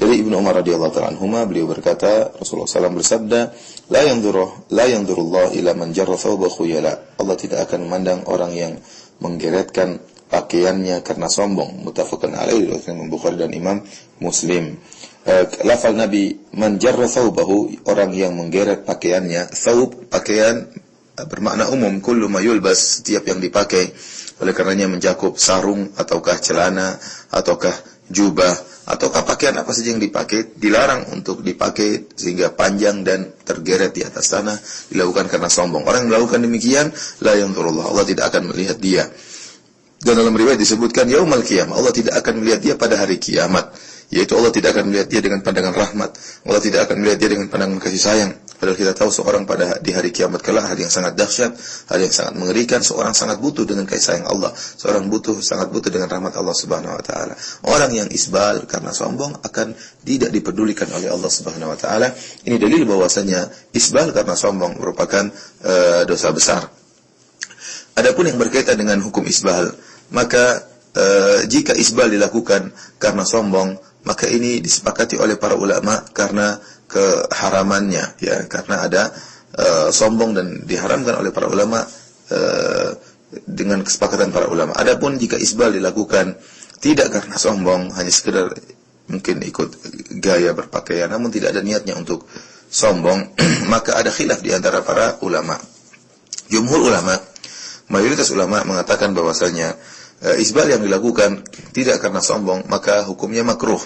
Dari Ibnu Umar radhiyallahu ta'ala anhuma, beliau berkata, Rasulullah SAW bersabda, la yanzurullah ila man jarra thawba khuyala. Allah tidak akan memandang orang yang menggeretkan pakaiannya karena sombong. Muttafaqun alaihi, Imam Bukhari dan Imam Muslim. Lafal Nabi, man jarra thawbahu, orang yang menggeret pakaiannya. Thawb, pakaian, bermakna umum, kullu ma yulbas, setiap yang dipakai. Oleh karenanya mencakup sarung, ataukah celana, ataukah jubah, ataukah pakaian apa saja yang dipakai, dilarang untuk dipakai sehingga panjang dan tergeret di atas tanah, dilakukan karena sombong. Orang yang melakukan demikian, la yanzurullah, Allah tidak akan melihat dia. Dan dalam riwayat disebutkan, yaumal qiyamah, Allah tidak akan melihat dia pada hari kiamat. Yaitu Allah tidak akan melihat dia dengan pandangan rahmat, Allah tidak akan melihat dia dengan pandangan kasih sayang. Padahal kita tahu seorang di hari kiamat kelak, hari yang sangat dahsyat, hari yang sangat mengerikan. Seorang sangat butuh dengan kasih sayang Allah, seorang sangat butuh dengan rahmat Allah Subhanahu wa taala. Orang yang isbal karena sombong akan tidak dipedulikan oleh Allah Subhanahu wa taala. Ini dalil bahwasanya isbal karena sombong merupakan dosa besar. Adapun yang berkaitan dengan hukum isbal, maka jika isbal dilakukan karena sombong, maka ini disepakati oleh para ulama karena keharamannya, ya, karena ada sombong dan diharamkan oleh para ulama dengan kesepakatan para ulama. Adapun jika isbal dilakukan tidak karena sombong, hanya sekedar mungkin ikut gaya berpakaian, namun tidak ada niatnya untuk sombong, maka ada khilaf di antara para ulama. Jumhur ulama, mayoritas ulama mengatakan bahwasanya isbal yang dilakukan tidak karena sombong, maka hukumnya makruh.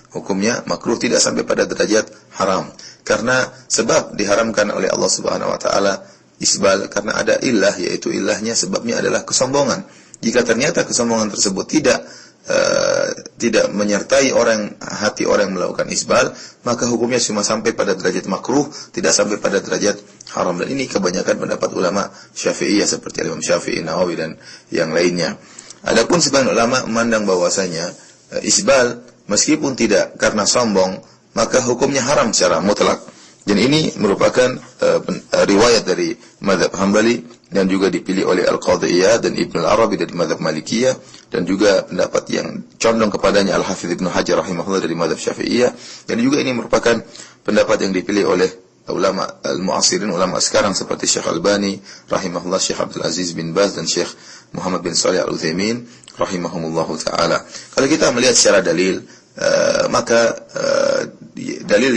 Hukumnya makruh, tidak sampai pada derajat haram. Karena sebab diharamkan oleh Allah Subhanahu wa taala isbal karena ada illah, yaitu illahnya, sebabnya adalah kesombongan. Jika ternyata kesombongan tersebut tidak menyertai hati orang yang melakukan isbal, maka hukumnya cuma sampai pada derajat makruh, tidak sampai pada derajat haram. Dan ini kebanyakan pendapat ulama Syafi'iyah seperti Imam Syafi'i, Nawawi dan yang lainnya. Adapun sebagian ulama memandang bahwasanya isbal meskipun tidak karena sombong, maka hukumnya haram secara mutlak. Dan ini merupakan riwayat dari mazhab Hambali dan juga dipilih oleh Al-Qadhi Iyad dan Ibnu Al-Arabi dari mazhab Malikiyah, dan juga pendapat yang condong kepadanya Al-Hafidz Ibnu Hajar rahimahullah dari mazhab Syafi'iyah. Dan juga ini merupakan pendapat yang dipilih oleh ulama al-mu'asirin, ulama sekarang seperti Syekh Albani rahimahullah, Syekh Abdul Aziz bin Baz dan Syekh Muhammad bin Shalih Al-Utsaimin rahimahumullah taala. Kalau kita melihat secara dalil, maka dalil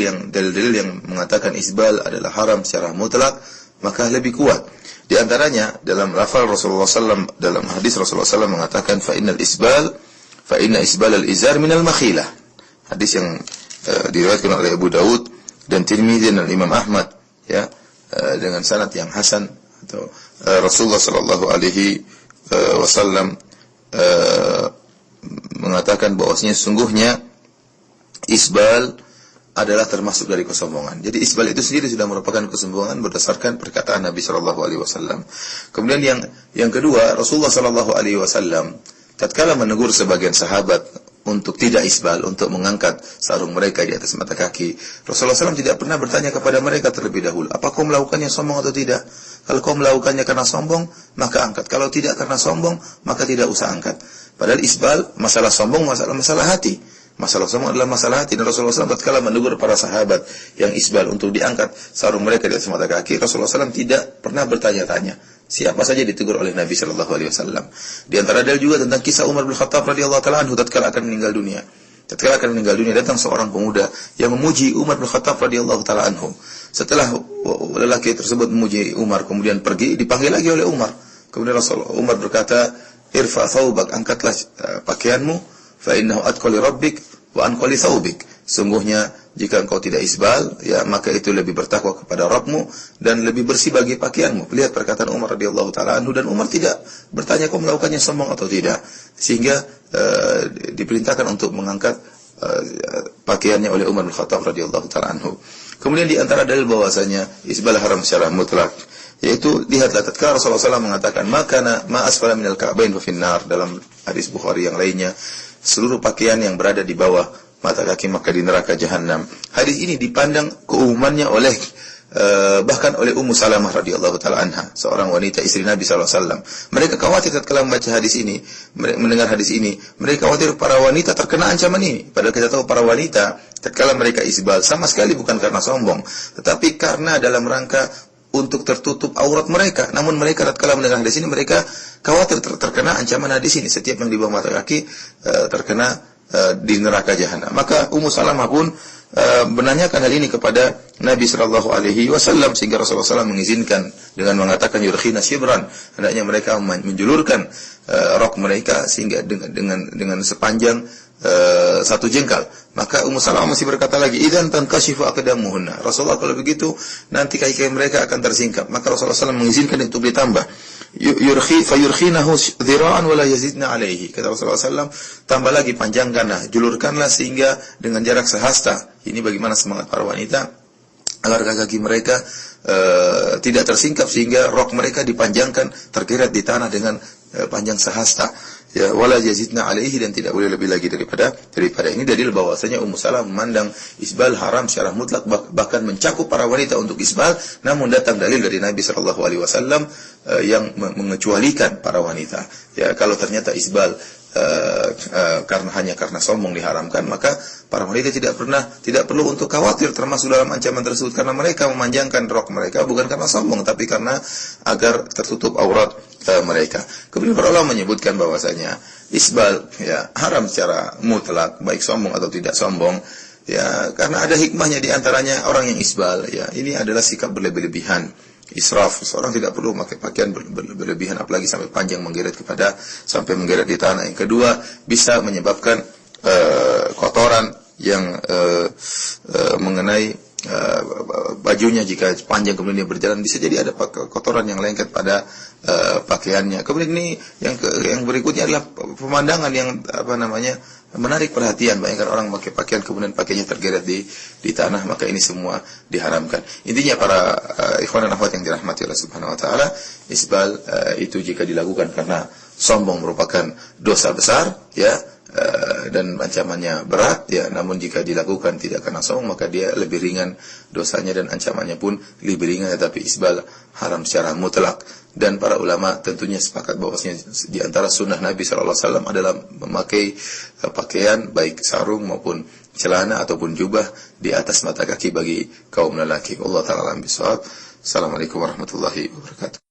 yang mengatakan isbal adalah haram secara mutlak, maka lebih kuat. Di antaranya dalam lafal Rasulullah SAW, dalam hadis Rasulullah SAW mengatakan fa inna isbal al-izar minal makhilah. Hadis yang diriwayatkan oleh Abu Daud dan Tirmidzi dan Imam Ahmad, ya, dengan sanad yang hasan. Atau Rasulullah sallallahu alaihi wasallam mengatakan bahwasanya sungguhnya isbal adalah termasuk dari kesombongan. Jadi isbal itu sendiri sudah merupakan kesombongan berdasarkan perkataan Nabi sallallahu alaihi wasallam. Kemudian yang kedua, Rasulullah sallallahu alaihi wasallam tatkala menegur sebagian sahabat untuk tidak isbal, untuk mengangkat sarung mereka di atas mata kaki, Rasulullah SAW tidak pernah bertanya kepada mereka terlebih dahulu, apa kau melakukannya sombong atau tidak? Kalau kau melakukannya karena sombong, maka angkat. Kalau tidak karena sombong, maka tidak usah angkat. Padahal isbal, masalah sombong, masalah hati. Masalah sombong adalah masalah hati. Dan Rasulullah SAW tatkala menegur para sahabat yang isbal untuk diangkat sarung mereka di atas mata kaki, Rasulullah SAW tidak pernah bertanya-tanya. Siapa saja ditegur oleh Nabi Shallallahu Alaihi Wasallam. Di antara dalil juga tentang kisah Umar bin Khattab radhiyallahu taala anhu tatkala akan meninggal dunia. Tatkala akan meninggal dunia, datang seorang pemuda yang memuji Umar bin Khattab radhiyallahu taala anhu. Setelah lelaki tersebut memuji Umar, kemudian pergi, dipanggil lagi oleh Umar. Kemudian Rasulullah Umar berkata, "Irfa thawbak, angkatlah pakaianmu, fa innahu atqa li rabbik wa anqa li thawbik." Sungguhnya jika engkau tidak isbal, ya, maka itu lebih bertakwa kepada Rabbmu dan lebih bersih bagi pakaianmu. Lihat perkataan Umar radhiyallahu taala anhu, dan Umar tidak bertanya kau melakukannya sombong atau tidak, sehingga diperintahkan untuk mengangkat pakaiannya oleh Umar bin Khattab radhiyallahu taala anhu. Kemudian di antara dalil bahwasanya isbal haram secara mutlak, yaitu lihatlah tatkala Rasulullah SAW mengatakan ma asfala minal ka'bain fa finnar, dalam hadis Bukhari yang lainnya, seluruh pakaian yang berada di bawah mata kaki maka di neraka jahanam. Hadis ini dipandang keumumannya oleh bahkan oleh Ummu Salamah radhiyallahu taala anha, seorang wanita istri Nabi sallallahu alaihi wasallam. Mereka khawatir tatkala membaca hadis ini, mendengar hadis ini, mereka khawatir para wanita terkena ancaman ini. Padahal kita tahu para wanita tatkala mereka isbal sama sekali bukan karena sombong, tetapi karena dalam rangka untuk tertutup aurat mereka. Namun mereka tatkala mendengar hadis ini, mereka khawatir terkena ancaman hadis ini. Setiap yang di bawah mata kaki terkena di neraka jahanam. Maka Ummu Salamah pun menanyakan hal ini kepada Nabi sallallahu alaihi wasallam, sehingga Rasulullah SAW mengizinkan dengan mengatakan yurkhina shibran, hendaknya mereka menjulurkan rok mereka sehingga dengan sepanjang satu jengkal. Maka Ummu Salamah masih berkata lagi, idzan tankashifu aqdamuhunna. Rasulullah, kalau begitu nanti kaki mereka akan tersingkap. Maka Rasulullah SAW mengizinkan itu ditambah. Fayurkhinahu dhira'an wa la yazidna alaihi. Kata Rasulullah SAW, tambah lagi, panjangkanlah, julurkanlah sehingga dengan jarak sehasta. Ini bagaimana semangat para wanita agar kaki mereka tidak tersingkap, sehingga rok mereka dipanjangkan, tergeret di tanah dengan panjang sehasta. Ya, wala yazidna alaihi, dan tidak boleh lebih lagi daripada ini. Dalil bahwasanya Ummu Salamah memandang isbal haram secara mutlak, bahkan mencakup para wanita untuk isbal. Namun datang dalil dari Nabi sallallahu alaihi wasallam yang mengecualikan para wanita. Ya, kalau ternyata isbal hanya karena sombong diharamkan, maka para wanita tidak perlu untuk khawatir termasuk dalam ancaman tersebut, karena mereka memanjangkan rok mereka bukan karena sombong, tapi karena agar tertutup aurat mereka. Kemudian para ulama menyebutkan bahwasanya isbal ya haram secara mutlak, baik sombong atau tidak sombong, ya karena ada hikmahnya. Di antaranya orang yang isbal, ya ini adalah sikap berlebih-lebihan, israf. Seorang tidak perlu memakai pakaian berlebihan, apalagi sampai panjang sampai menggeret di tanah. Yang kedua, bisa menyebabkan kotoran yang mengenai bajunya. Jika panjang kemudian dia berjalan, bisa jadi ada kotoran yang lengket pada pakaiannya. Kemudian ini yang berikutnya adalah pemandangan yang menarik perhatian. Bayangkan orang memakai pakaian kemudian pakaiannya tergeret di tanah, maka ini semua diharamkan. Intinya para ikhwan dan akhwat yang dirahmati Allah Subhanahu wa taala, isbal itu jika dilakukan karena sombong merupakan dosa besar, ya, dan ancamannya berat, ya. Namun jika dilakukan tidak karena sombong, maka dia lebih ringan dosanya dan ancamannya pun lebih ringan. Tetapi isbal haram secara mutlak. Dan para ulama tentunya sepakat bahwasanya di antara sunnah Nabi sallallahu alaihi wasallam adalah memakai pakaian baik sarung maupun celana ataupun jubah di atas mata kaki bagi kaum lelaki. Allah taala alam bisawab. Assalamualaikum warahmatullahi wabarakatuh.